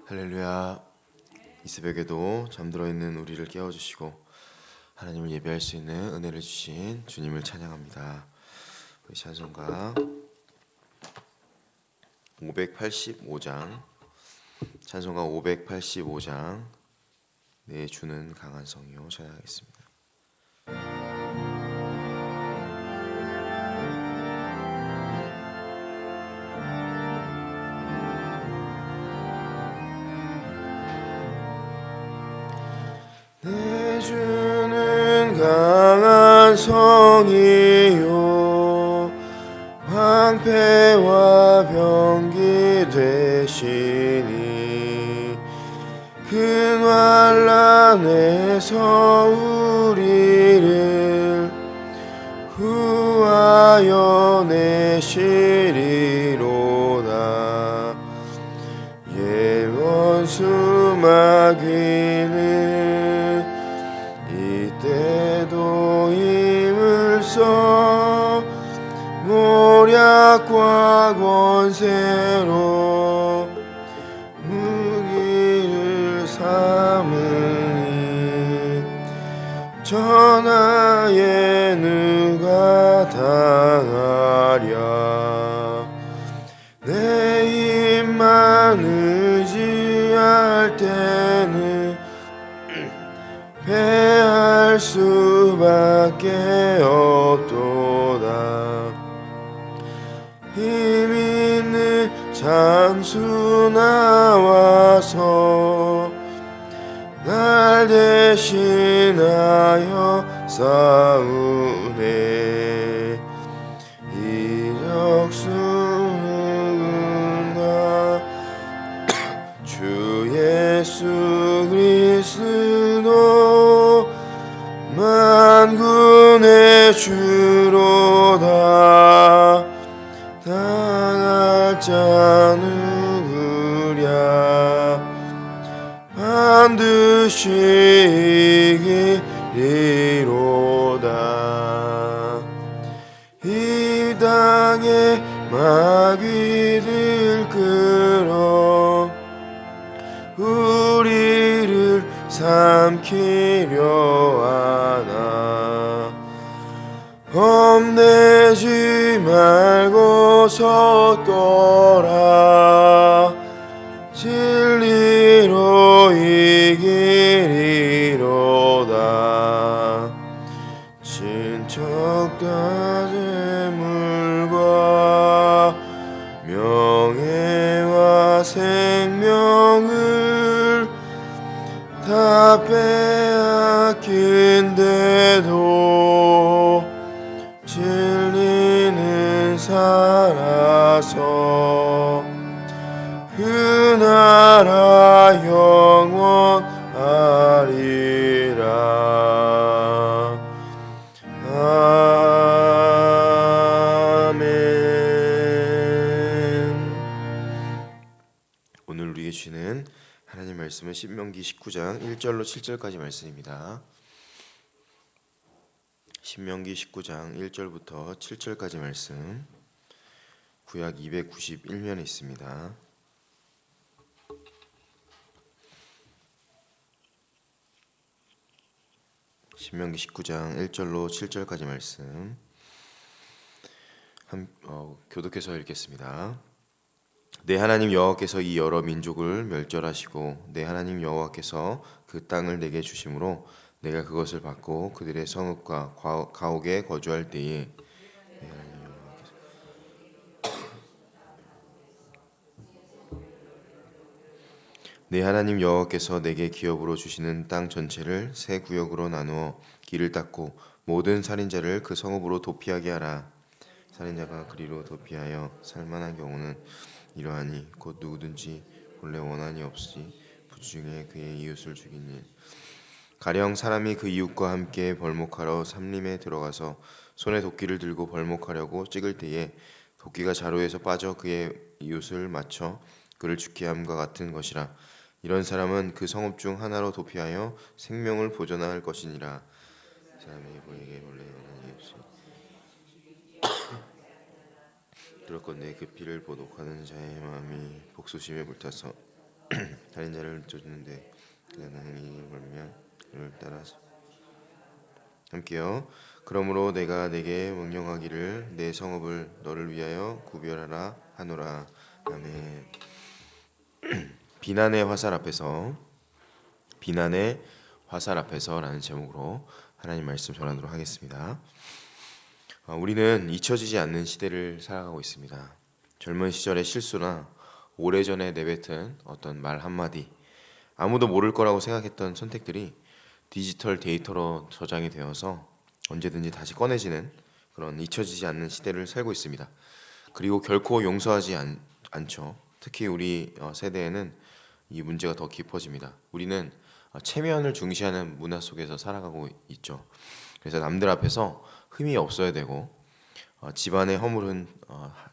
할렐루야. 이 새벽에도 잠들어 있는 우리를 깨워주시고 하나님을 예배할 수 있는 은혜를 주신 주님을 찬양합니다. 우리 찬송가 585장 찬송가 585장 내 주는 강한 성이요 찬양하겠습니다. 내 주는 강한 성이요 방패와 병기 되시니 그 환난에서 우리를 구하여 내시리로다. 예 원수 마귀는 이때도 힘을 써 모략과 권세로 무기를 삼으니 전하에 누가 당하랴. 내 힘만 의지할 때는 패할 수밖에 없도다. 힘 있는 장수 나와서 날 대신하여 싸우네. 이적수 누구나 주 예수 그리스도 만군의 주로다. 당할 자 누구랴. 반드시 이기리로다. 이 땅에 마귀들 끌어 우리를 삼키려 하나. 겁내지 말고 섰거라. 진리로 이기리로다. 친척과 재물과 명예와 생명을 다 빼앗긴데도 진리는 살아서 그 나라 영원하리라. 아멘. 오늘 우리에게 주시는 하나님 말씀은 신명기 19장 1절로 7절까지 말씀입니다. 신명기 19장 1절부터 7절까지 말씀, 구약 291면에 있습니다. 신명기 19장 1절로 7절까지 말씀 교독해서 읽겠습니다. 내 하나님 여호와께서 이 여러 민족을 멸절하시고 내 하나님 여호와께서 그 땅을 내게 주심으로 내가 그것을 받고 그들의 성읍과 가옥에 거주할 때에 내 하나님 여호와께서 내게 기업으로 주시는 땅 전체를 세 구역으로 나누어 길을 닦고 모든 살인자를 그 성읍으로 도피하게 하라. 살인자가 그리로 도피하여 살만한 경우는 이러하니 곧 누구든지 본래 원한이 없이 부주중에 그의 이웃을 죽인 일, 가령 사람이 그 이웃과 함께 벌목하러 삼림에 들어가서 손에 도끼를 들고 벌목하려고 찍을 때에 도끼가 자루에서 빠져 그의 이웃을 맞춰 그를 죽게 함과 같은 것이라. 이런 사람은 그 성읍 중 하나로 도피하여 생명을 보존할 것이니라. 사람이 보이게 원래 원한이 없이 들었건대 그 피를 보독하는 자의 마음이 복수심에 불타서 살인자를 쫓는데 그냥 행위 걸면 그를 따라서 함께요. 그러므로 내가 내게 명령하기를 내 성읍을 너를 위하여 구별하라 하노라. 아멘. 비난의 화살 앞에서 비난의 화살 앞에서라는 제목으로 하나님 말씀 전하도록 하겠습니다. 우리는 잊혀지지 않는 시대를 살아가고 있습니다. 젊은 시절의 실수나 오래전에 내뱉은 어떤 말 한마디, 아무도 모를 거라고 생각했던 선택들이 디지털 데이터로 저장이 되어서 언제든지 다시 꺼내지는 그런 잊혀지지 않는 시대를 살고 있습니다. 그리고 결코 용서하지 않죠. 특히 우리 세대에는 이 문제가 더 깊어집니다. 우리는 체면을 중시하는 문화 속에서 살아가고 있죠. 그래서 남들 앞에서 흠이 없어야 되고 집안의 허물은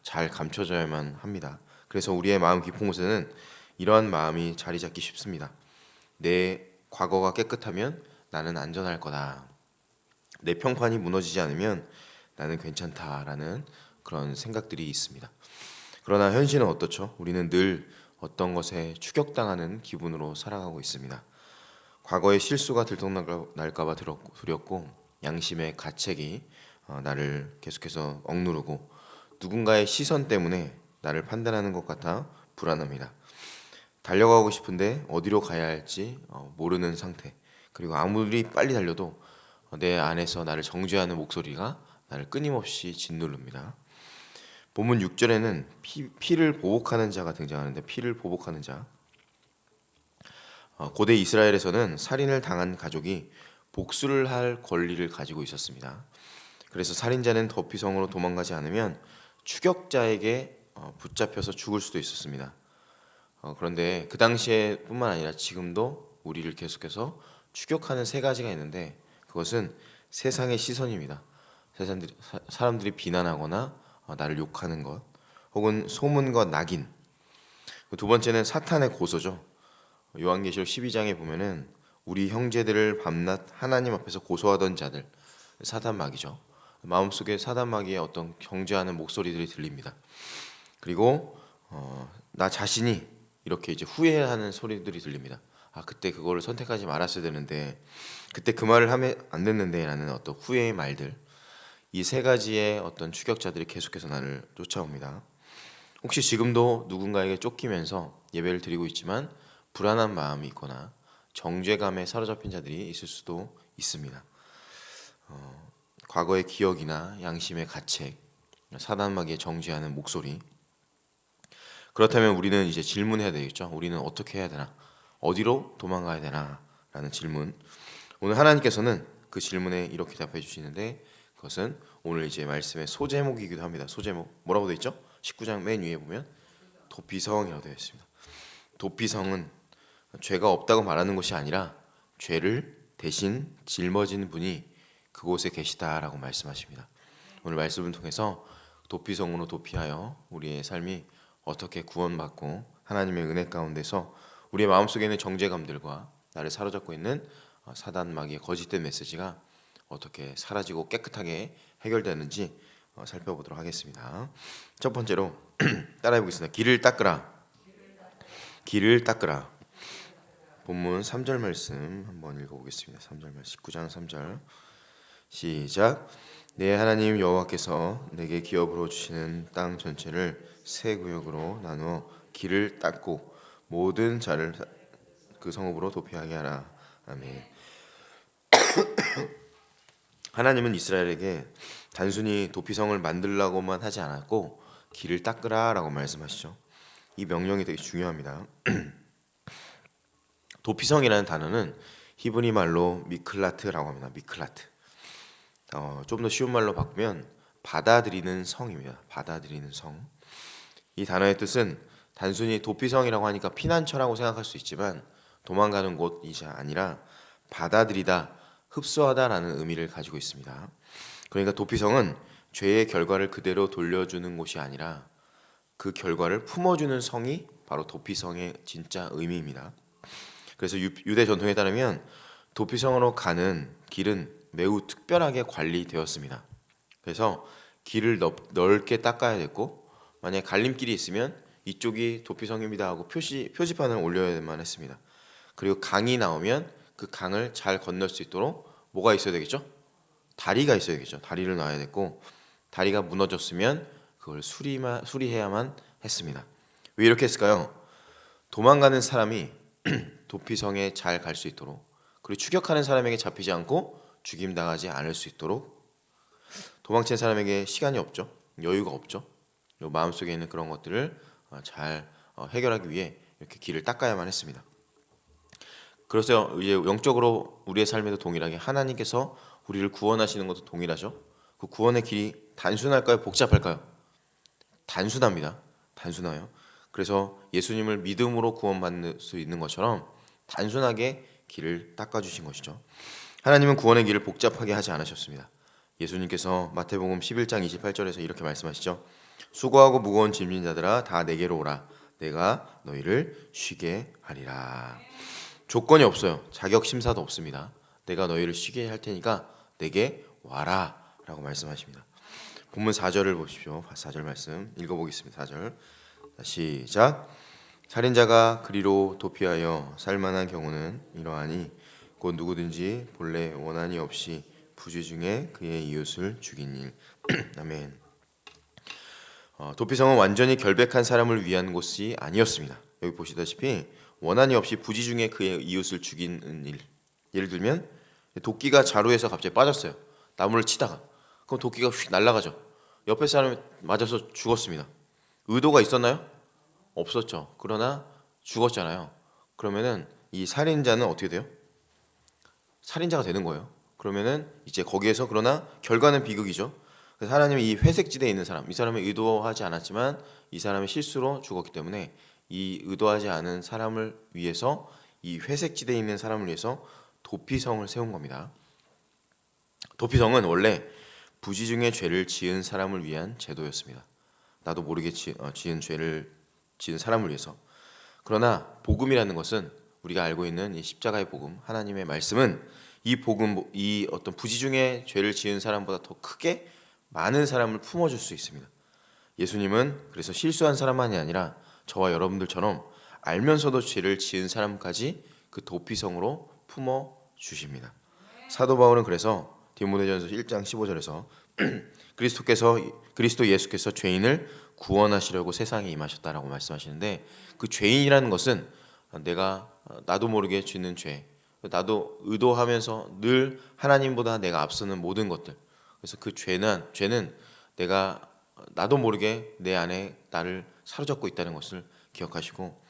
잘 감춰져야만 합니다. 그래서 우리의 마음 깊은 곳에는 이러한 마음이 자리 잡기 쉽습니다. 내 과거가 깨끗하면 나는 안전할 거다. 내 평판이 무너지지 않으면 나는 괜찮다라는 그런 생각들이 있습니다. 그러나 현실은 어떻죠? 우리는 늘 어떤 것에 추격당하는 기분으로 살아가고 있습니다. 과거의 실수가 들통날까봐 두렵고 양심의 가책이 나를 계속해서 억누르고 누군가의 시선 때문에 나를 판단하는 것 같아 불안합니다. 달려가고 싶은데 어디로 가야 할지 모르는 상태. 그리고 아무리 빨리 달려도 내 안에서 나를 정죄하는 목소리가 나를 끊임없이 짓누릅니다. 본문 6절에는 피를 보복하는 자가 등장하는데, 피를 보복하는 자, 고대 이스라엘에서는 살인을 당한 가족이 복수를 할 권리를 가지고 있었습니다. 그래서 살인자는 도피성으로 도망가지 않으면 추격자에게 붙잡혀서 죽을 수도 있었습니다. 그런데 그 당시에 뿐만 아니라 지금도 우리를 계속해서 추격하는 세 가지가 있는데, 그것은 세상의 시선입니다. 사람들이 비난하거나 나를 욕하는 것, 혹은 소문과 낙인. 두 번째는 사탄의 고소죠. 요한계시록 12장에 보면은 우리 형제들을 밤낮 하나님 앞에서 고소하던 자들, 사단마귀죠. 마음속에 사단마귀의 어떤 경죄하는 목소리들이 들립니다. 그리고 나 자신이 이렇게 이제 후회하는 소리들이 들립니다. 그때 그거를 선택하지 말았어야 되는데, 그때 그 말을 하면 안 됐는데 라는 어떤 후회의 말들. 이 세 가지의 어떤 추격자들이 계속해서 나를 쫓아옵니다. 혹시 지금도 누군가에게 쫓기면서 예배를 드리고 있지만 불안한 마음이 있거나 정죄감에 사로잡힌 자들이 있을 수도 있습니다. 과거의 기억이나 양심의 가책, 사단마귀의 정죄하는 목소리. 그렇다면 우리는 이제 질문해야 되겠죠. 우리는 어떻게 해야 되나? 어디로 도망가야 되나? 라는 질문. 오늘 하나님께서는 그 질문에 이렇게 답해 주시는데, 그것은 오늘 이제 말씀의 소제목이기도 합니다. 소제목 뭐라고 되어 있죠? 19장 맨 위에 보면 도피성이라고 되어 있습니다. 도피성은 죄가 없다고 말하는 것이 아니라 죄를 대신 짊어진 분이 그곳에 계시다라고 말씀하십니다. 오늘 말씀을 통해서 도피성으로 도피하여 우리의 삶이 어떻게 구원받고 하나님의 은혜 가운데서 우리의 마음속에 있는 정죄감들과 나를 사로잡고 있는 사단마귀의 거짓된 메시지가 어떻게 사라지고 깨끗하게 해결되는지 살펴보도록 하겠습니다. 첫 번째로 따라해 보겠습니다. 길을 닦으라. 길을 닦으라. 본문 3절 말씀 한번 읽어보겠습니다. 3절 말씀, 19장 3절 시작. 내 하나님 여호와께서 내게 기업으로 주시는 땅 전체를 세 구역으로 나누어 길을 닦고 모든 자를 그 성읍으로 도피하게 하라. 아멘. 하나님은 이스라엘에게 단순히 도피성을 만들라고만 하지 않았고 길을 닦으라라고 말씀하시죠. 이 명령이 되게 중요합니다. 도피성이라는 단어는 히브리 말로 미클라트라고 합니다. 미클라트. 좀 더 쉬운 말로 바꾸면 받아들이는 성입니다. 받아들이는 성. 이 단어의 뜻은 단순히 도피성이라고 하니까 피난처라고 생각할 수 있지만 도망가는 곳이 아니라 받아들이다, 흡수하다라는 의미를 가지고 있습니다. 그러니까 도피성은 죄의 결과를 그대로 돌려주는 곳이 아니라 그 결과를 품어주는 성이 바로 도피성의 진짜 의미입니다. 그래서 유대 전통에 따르면 도피성으로 가는 길은 매우 특별하게 관리되었습니다. 그래서 길을 넓게 닦아야 됐고, 만약에 갈림길이 있으면 이쪽이 도피성입니다 하고 표지판을 올려야만 했습니다. 그리고 강이 나오면 그 강을 잘 건널 수 있도록 뭐가 있어야 되겠죠? 다리가 있어야겠죠. 다리를 놔야 됐고, 다리가 무너졌으면 그걸 수리해야만 했습니다. 왜 이렇게 했을까요? 도망가는 사람이 도피성에 잘 갈 수 있도록, 그리고 추격하는 사람에게 잡히지 않고 죽임당하지 않을 수 있도록, 도망친 사람에게 시간이 없죠. 여유가 없죠. 마음속에 있는 그런 것들을 잘 해결하기 위해 이렇게 길을 닦아야만 했습니다. 그래서 이제 영적으로 우리의 삶에도 동일하게 하나님께서 우리를 구원하시는 것도 동일하죠. 그 구원의 길이 단순할까요? 복잡할까요? 단순합니다. 단순해요. 그래서 예수님을 믿음으로 구원받을 수 있는 것처럼 단순하게 길을 닦아주신 것이죠. 하나님은 구원의 길을 복잡하게 하지 않으셨습니다. 예수님께서 마태복음 11장 28절에서 이렇게 말씀하시죠. 수고하고 무거운 짐진 자들아 다 내게로 오라. 내가 너희를 쉬게 하리라. 조건이 없어요. 자격 심사도 없습니다. 내가 너희를 쉬게 할 테니까 내게 와라 라고 말씀하십니다. 본문 4절을 보십시오. 4절 말씀 읽어보겠습니다. 4절 시작. 살인자가 그리로 도피하여 살만한 경우는 이러하니 곧 누구든지 본래 원한이 없이 부지 중에 그의 이웃을 죽인 일. 아멘. 도피성은 완전히 결백한 사람을 위한 곳이 아니었습니다. 여기 보시다시피 원한이 없이 부지 중에 그의 이웃을 죽이는 일. 예를 들면 도끼가 자루에서 갑자기 빠졌어요. 나무를 치다가. 그럼 도끼가 휙 날아가죠. 옆에 사람이 맞아서 죽었습니다. 의도가 있었나요? 없었죠. 그러나 죽었잖아요. 그러면은 이 살인자는 어떻게 돼요? 살인자가 되는 거예요. 그러면은 이제 거기에서 그러나 결과는 비극이죠. 그래서 하나님이 이 회색지대에 있는 사람, 이 사람이 의도하지 않았지만 이 사람이 실수로 죽었기 때문에 이 의도하지 않은 사람을 위해서, 이 회색지대에 있는 사람을 위해서 도피성을 세운 겁니다. 도피성은 원래 부지 중에 죄를 지은 사람을 위한 제도였습니다. 나도 모르게 지은 죄를 지은 사람을 위해서. 그러나 복음이라는 것은 우리가 알고 있는 이 십자가의 복음, 하나님의 말씀은 이 복음, 이 어떤 부지 중에 죄를 지은 사람보다 더 크게 많은 사람을 품어줄 수 있습니다. 예수님은 그래서 실수한 사람만이 아니라 저와 여러분들처럼 알면서도 죄를 지은 사람까지 그 도피성으로 품어 주십니다. 사도 바울은 그래서 디모데전서 1장 15절에서 그리스도 예수께서 죄인을 구원하시려고 세상에 임하셨다라고 말씀하시는데, 그 죄인이라는 것은 나도 모르게 짓는 죄, 나도 의도하면서 늘 하나님보다 내가 앞서는 모든 것들, 그래서 그 죄는 내가 나도 모르게 내 안에 나를 사로잡고 있다는 것을 기억하시고,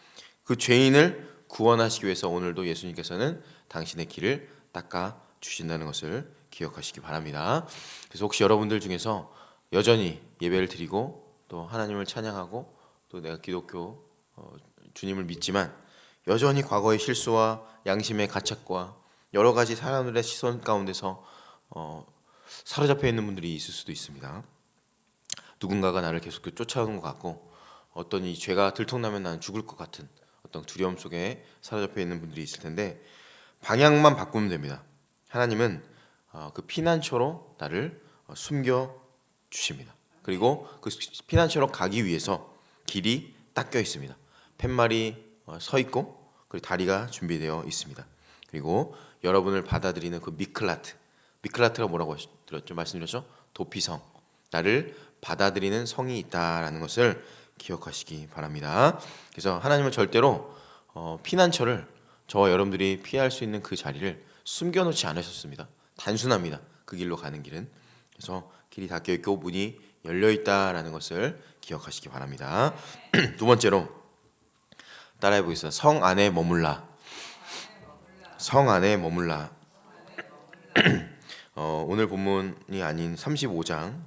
그 죄인을 구원하시기 위해서 오늘도 예수님께서는 당신의 길을 닦아 주신다는 것을 기억하시기 바랍니다. 그래서 혹시 여러분들 중에서 여전히 예배를 드리고 또 하나님을 찬양하고 또 내가 기독교 주님을 믿지만 여전히 과거의 실수와 양심의 가책과 여러 가지 사람들의 시선 가운데서 사로잡혀 있는 분들이 있을 수도 있습니다. 누군가가 나를 계속 쫓아오는 것 같고 어떤 이 죄가 들통나면 나는 죽을 것 같은 어떤 두려움 속에 사로잡혀 있는 분들이 있을 텐데, 방향만 바꾸면 됩니다. 하나님은 그 피난처로 나를 숨겨 주십니다. 그리고 그 피난처로 가기 위해서 길이 닦여 있습니다. 팻말이 서 있고 그리고 다리가 준비되어 있습니다. 그리고 여러분을 받아들이는 그 미클라트가 뭐라고 말씀드렸죠? 도피성, 나를 받아들이는 성이 있다라는 것을 기억하시기 바랍니다. 그래서 하나님은 절대로 피난처를, 저와 여러분들이 피할 수 있는 그 자리를 숨겨놓지 않으셨습니다. 단순합니다. 그 길로 가는 길은. 그래서 길이 닫혀있고 문이 열려있다라는 것을 기억하시기 바랍니다. 두 번째로 따라해 보겠습니다. 성 안에 머물라. 성 안에 머물라. 오늘 본문이 아닌 35장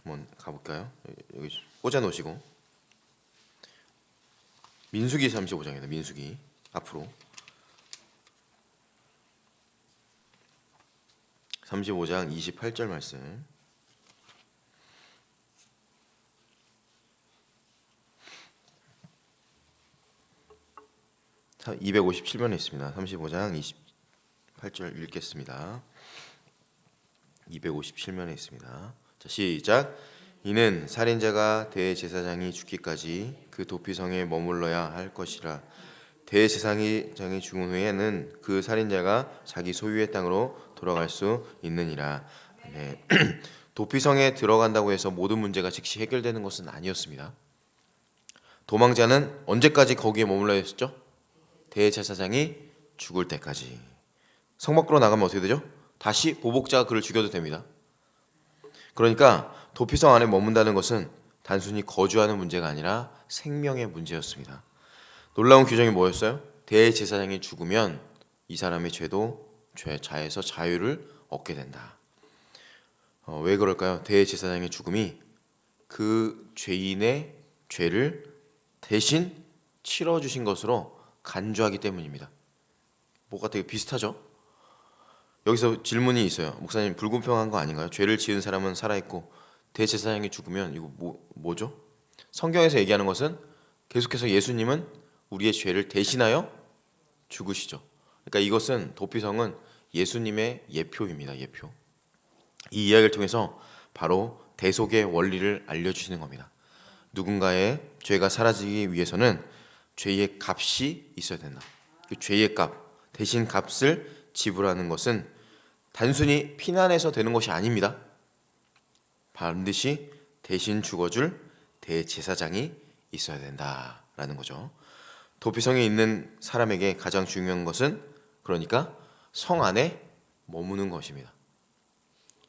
한번 가볼까요? 여기 꽂아 놓으시고, 민수기 35장입니다. 민수기 앞으로 35장 28절 말씀. 자, 257면에 있습니다. 35장 28절 읽겠습니다. 257면에 있습니다. 자, 시작. 이는 살인자가 대제사장이 죽기까지 그 도피성에 머물러야 할 것이라. 대제사장이 죽은 후에는 그 살인자가 자기 소유의 땅으로 돌아갈 수 있느니라. 네. 도피성에 들어간다고 해서 모든 문제가 즉시 해결되는 것은 아니었습니다. 도망자는 언제까지 거기에 머물러야 했었죠? 대제사장이 죽을 때까지. 성 밖으로 나가면 어떻게 되죠? 다시 보복자가 그를 죽여도 됩니다. 그러니까 도피성 안에 머문다는 것은 단순히 거주하는 문제가 아니라 생명의 문제였습니다. 놀라운 규정이 뭐였어요? 대제사장이 죽으면 이 사람의 죄도 죄자에서 자유를 얻게 된다. 왜 그럴까요? 대제사장의 죽음이 그 죄인의 죄를 대신 치러주신 것으로 간주하기 때문입니다. 뭐가 되게 비슷하죠? 여기서 질문이 있어요. 목사님, 불공평한 거 아닌가요? 죄를 지은 사람은 살아있고 대제사장이 죽으면 이거 뭐죠? 성경에서 얘기하는 것은 계속해서 예수님은 우리의 죄를 대신하여 죽으시죠. 그러니까 이것은 도피성은 예수님의 예표입니다. 예표. 이 이야기를 통해서 바로 대속의 원리를 알려주시는 겁니다. 누군가의 죄가 사라지기 위해서는 죄의 값이 있어야 된다. 그 죄의 값, 대신 값을 지불하는 것은 단순히 피난해서 되는 것이 아닙니다. 반드시 대신 죽어줄 대제사장이 있어야 된다라는 거죠. 도피성에 있는 사람에게 가장 중요한 것은 그러니까 성 안에 머무는 것입니다.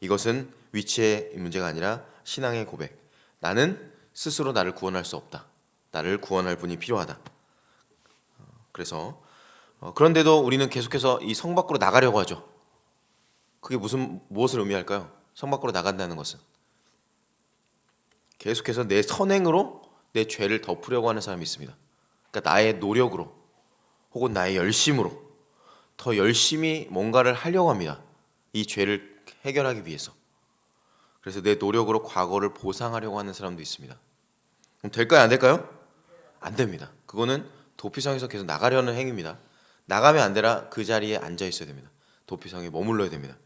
이것은 위치의 문제가 아니라 신앙의 고백. 나는 스스로 나를 구원할 수 없다. 나를 구원할 분이 필요하다. 그래서 그런데도 우리는 계속해서 이 성 밖으로 나가려고 하죠. 그게 무엇을 의미할까요? 성 밖으로 나간다는 것은 계속해서 내 선행으로 내 죄를 덮으려고 하는 사람이 있습니다. 그러니까 나의 노력으로 혹은 나의 열심으로 더 열심히 뭔가를 하려고 합니다. 이 죄를 해결하기 위해서. 그래서 내 노력으로 과거를 보상하려고 하는 사람도 있습니다. 그럼 될까요? 안 될까요? 안 됩니다. 그거는 도피성에서 계속 나가려는 행위입니다. 나가면 안 되라 그 자리에 앉아 있어야 됩니다. 도피성에 머물러야 됩니다.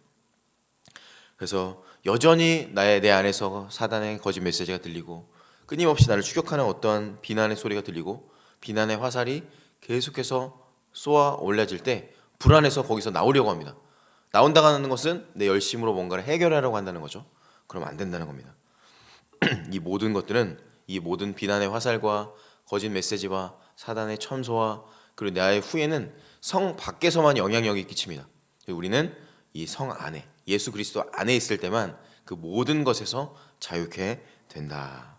그래서 여전히 내 안에서 사단의 거짓 메시지가 들리고 끊임없이 나를 추격하는 어떠한 비난의 소리가 들리고 비난의 화살이 계속해서 쏘아 올려질 때 불안해서 거기서 나오려고 합니다. 나온다고 하는 것은 내 열심으로 뭔가를 해결하려고 한다는 거죠. 그럼 안 된다는 겁니다. 이 모든 것들은 이 모든 비난의 화살과 거짓 메시지와 사단의 첨소와 그리고 나의 후회는 성 밖에서만 영향력이 끼칩니다. 우리는 이 성 안에 예수 그리스도 안에 있을 때만 그 모든 것에서 자유케 된다.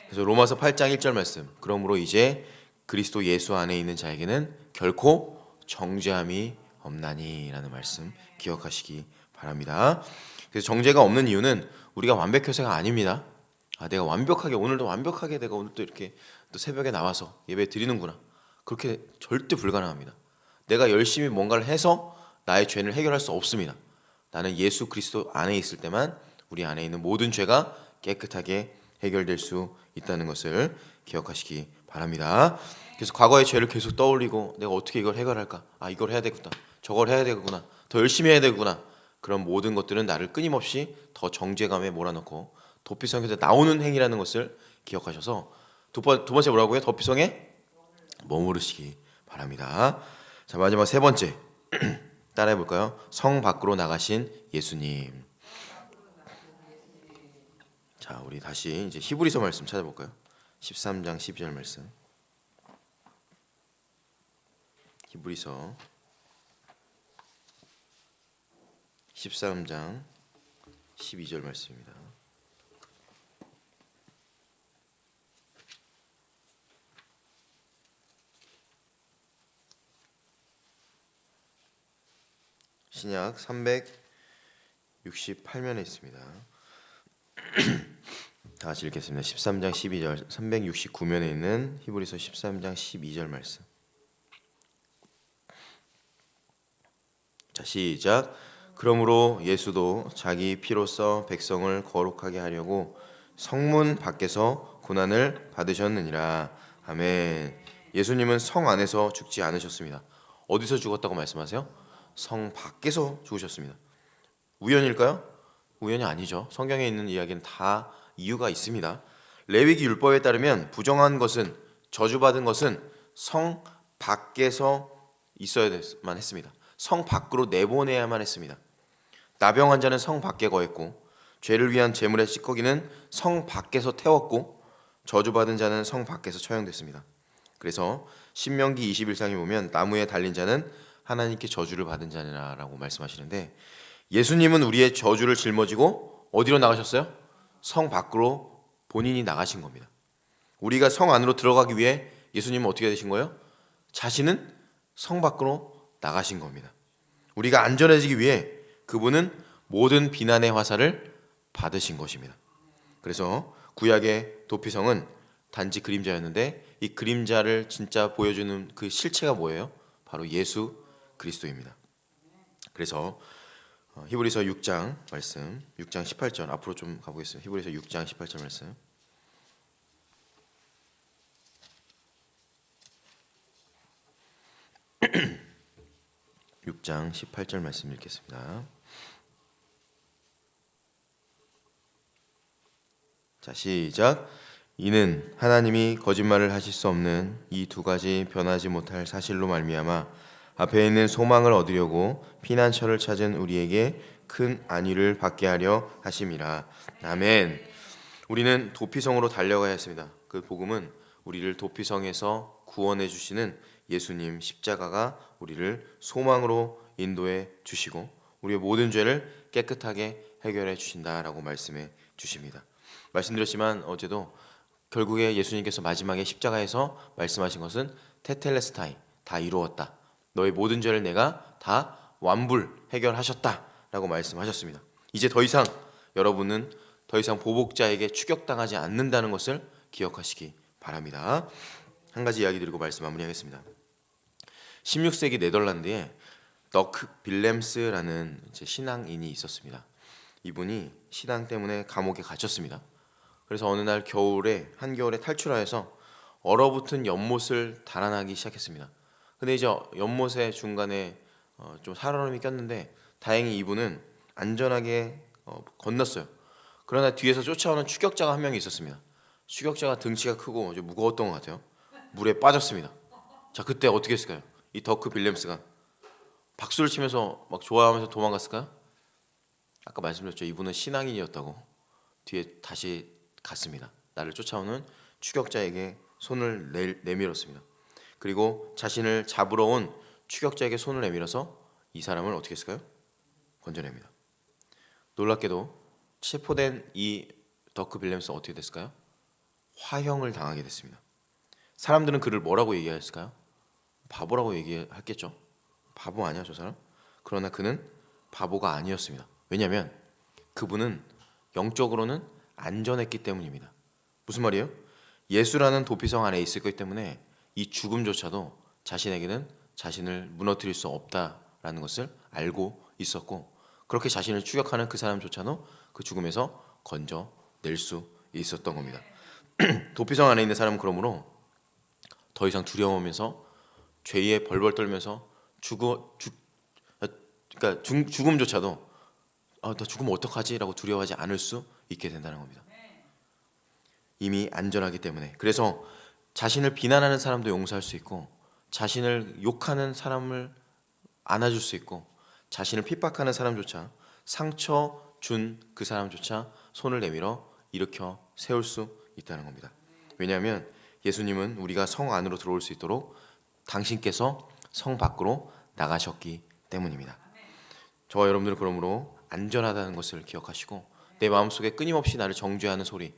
그래서 로마서 8장 1절 말씀. 그러므로 이제 그리스도 예수 안에 있는 자에게는 결코 정죄함이 없나니라는 말씀 기억하시기 바랍니다. 그래서 정죄가 없는 이유는 우리가 완벽해서가 아닙니다. 내가 완벽하게 오늘도 완벽하게 내가 오늘 또 이렇게 또 새벽에 나와서 예배 드리는구나. 그렇게 절대 불가능합니다. 내가 열심히 뭔가를 해서 나의 죄를 해결할 수 없습니다. 나는 예수 그리스도 안에 있을 때만 우리 안에 있는 모든 죄가 깨끗하게 해결될 수 있다는 것을 기억하시기 바랍니다. 그래서 과거의 죄를 계속 떠올리고 내가 어떻게 이걸 해결할까? 이걸 해야 되겠다. 저걸 해야 되겠구나. 더 열심히 해야 되겠구나. 그런 모든 것들은 나를 끊임없이 더 정죄감에 몰아넣고 도피성에서 나오는 행위라는 것을 기억하셔서 두 번째 뭐라고요? 도피성에 머무르시기 바랍니다. 자, 마지막 세 번째 따라해 볼까요? 성 밖으로 나가신 예수님. 자, 우리 다시 이제 히브리서 말씀 찾아볼까요? 13장 12절 말씀. 히브리서 13장 12절 말씀입니다. 신약 368면에 있습니다. 다 같이 읽겠습니다. 13장 12절 369면에 있는 히브리서 13장 12절 말씀. 자, 시작. 그러므로 예수도 자기 피로써 백성을 거룩하게 하려고 성문 밖에서 고난을 받으셨느니라. 아멘. 예수님은 성 안에서 죽지 않으셨습니다. 어디서 죽었다고 말씀하세요? 성 밖에서 죽으셨습니다. 우연일까요? 우연이 아니죠. 성경에 있는 이야기는 다 이유가 있습니다. 레위기 율법에 따르면 부정한 것은, 저주받은 것은 성 밖에서 있어야만 했습니다. 성 밖으로 내보내야만 했습니다. 나병 환자는 성 밖에 거했고, 죄를 위한 제물의 찌꺼기는 성 밖에서 태웠고, 저주받은 자는 성 밖에서 처형됐습니다. 그래서 신명기 21장에 보면 나무에 달린 자는 하나님께 저주를 받은 자라고 말씀하시는데, 예수님은 우리의 저주를 짊어지고 어디로 나가셨어요? 성 밖으로 본인이 나가신 겁니다. 우리가 성 안으로 들어가기 위해 예수님은 어떻게 되신 거예요? 자신은 성 밖으로 나가신 겁니다. 우리가 안전해지기 위해 그분은 모든 비난의 화살을 받으신 것입니다. 그래서 구약의 도피성은 단지 그림자였는데, 이 그림자를 진짜 보여주는 그 실체가 뭐예요? 바로 예수 그리스도입니다. 그래서 히브리서 6장 말씀, 6장 18절 앞으로 좀 가보겠습니다. 히브리서 6장 18절 말씀. 6장 18절 말씀 읽겠습니다. 자, 시작. 이는 하나님이 거짓말을 하실 수 없는 이 두 가지 변하지 못할 사실로 말미암아 앞에 있는 소망을 얻으려고 피난처를 찾은 우리에게 큰 안위를 받게 하려 하심이라. 아멘. 우리는 도피성으로 달려가야 했습니다. 그 복음은 우리를 도피성에서 구원해 주시는 예수님 십자가가 우리를 소망으로 인도해 주시고 우리의 모든 죄를 깨끗하게 해결해 주신다라고 말씀해 주십니다. 말씀드렸지만 어제도 결국에 예수님께서 마지막에 십자가에서 말씀하신 것은 테텔레스타이, 다 이루었다. 너의 모든 죄를 내가 다 완불 해결하셨다라고 말씀하셨습니다. 이제 더 이상 여러분은 더 이상 보복자에게 추격당하지 않는다는 것을 기억하시기 바랍니다. 한 가지 이야기 드리고 말씀 마무리하겠습니다. 16세기 네덜란드에 더크 빌렘스라는 신앙인이 있었습니다. 이분이 신앙 때문에 감옥에 갇혔습니다. 그래서 어느 날 한겨울에 탈출하여서 얼어붙은 연못을 달아나기 시작했습니다. 근데 이제 연못의 중간에 좀 살얼음이 꼈는데 다행히 이분은 안전하게 건넜어요. 그러나 뒤에서 쫓아오는 추격자가 한 명이 있었습니다. 추격자가 등치가 크고 좀 무거웠던 것 같아요. 물에 빠졌습니다. 자, 그때 어떻게 했을까요? 이 더크 빌렘스가 박수를 치면서 막 좋아하면서 도망갔을까요? 아까 말씀드렸죠. 이분은 신앙인이었다고. 뒤에 다시 갔습니다. 나를 쫓아오는 추격자에게 손을 내밀었습니다. 그리고 자신을 잡으러 온 추격자에게 손을 내밀어서 이 사람을 어떻게 했을까요? 건져냅니다. 놀랍게도 체포된 이 더크 빌렘스는 어떻게 됐을까요? 화형을 당하게 됐습니다. 사람들은 그를 뭐라고 얘기했을까요? 바보라고 얘기했겠죠. 바보 아니야 저 사람? 그러나 그는 바보가 아니었습니다. 왜냐하면 그분은 영적으로는 안전했기 때문입니다. 무슨 말이에요? 예수라는 도피성 안에 있을 거기 때문에 이 죽음조차도 자신에게는 자신을 무너뜨릴 수 없다라는 것을 알고 있었고, 그렇게 자신을 추격하는 그 사람조차도 그 죽음에서 건져낼 수 있었던 겁니다. 도피성 안에 있는 사람은 그러므로 더 이상 두려워하면서 죄에 벌벌 떨면서 죽음조차도 나 죽으면 어떡하지? 라고 두려워하지 않을 수 있게 된다는 겁니다. 이미 안전하기 때문에. 그래서 자신을 비난하는 사람도 용서할 수 있고, 자신을 욕하는 사람을 안아줄 수 있고, 자신을 핍박하는 사람조차, 상처 준 그 사람조차 손을 내밀어 일으켜 세울 수 있다는 겁니다. 왜냐하면 예수님은 우리가 성 안으로 들어올 수 있도록 당신께서 성 밖으로 나가셨기 때문입니다. 저와 여러분들은 그러므로 안전하다는 것을 기억하시고, 내 마음속에 끊임없이 나를 정죄하는 소리,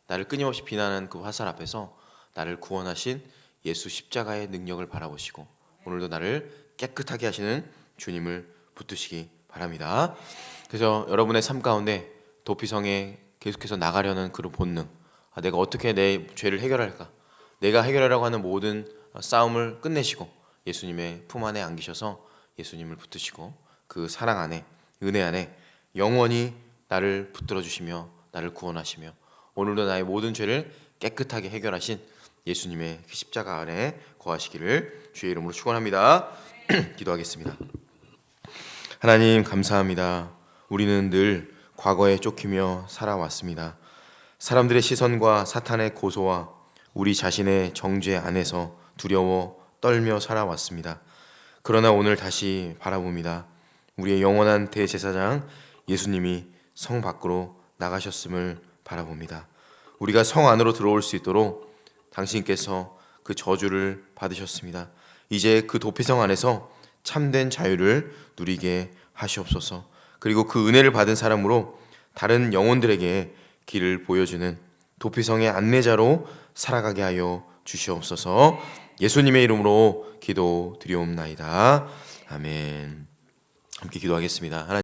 나를 끊임없이 비난하는 그 화살 앞에서 나를 구원하신 예수 십자가의 능력을 바라보시고 오늘도 나를 깨끗하게 하시는 주님을 붙드시기 바랍니다. 그래서 여러분의 삶 가운데 도피성에 계속해서 나가려는 그런 본능, 내가 어떻게 내 죄를 해결할까, 내가 해결하려고 하는 모든 싸움을 끝내시고 예수님의 품 안에 안기셔서 예수님을 붙드시고 그 사랑 안에, 은혜 안에 영원히 나를 붙들어 주시며 나를 구원하시며 오늘도 나의 모든 죄를 깨끗하게 해결하신 예수님의 그 십자가 안에 거하시기를 주의 이름으로 축원합니다. 기도하겠습니다. 하나님 감사합니다. 우리는 늘 과거에 쫓기며 살아왔습니다. 사람들의 시선과 사탄의 고소와 우리 자신의 정죄 안에서 두려워 떨며 살아왔습니다. 그러나 오늘 다시 바라봅니다. 우리의 영원한 대제사장 예수님이 성 밖으로 나가셨음을 바라봅니다. 우리가 성 안으로 들어올 수 있도록 당신께서 그 저주를 받으셨습니다. 이제 그 도피성 안에서 참된 자유를 누리게 하시옵소서. 그리고 그 은혜를 받은 사람으로 다른 영혼들에게 길을 보여주는 도피성의 안내자로 살아가게 하여 주시옵소서. 예수님의 이름으로 기도드리옵나이다. 아멘. 함께 기도하겠습니다.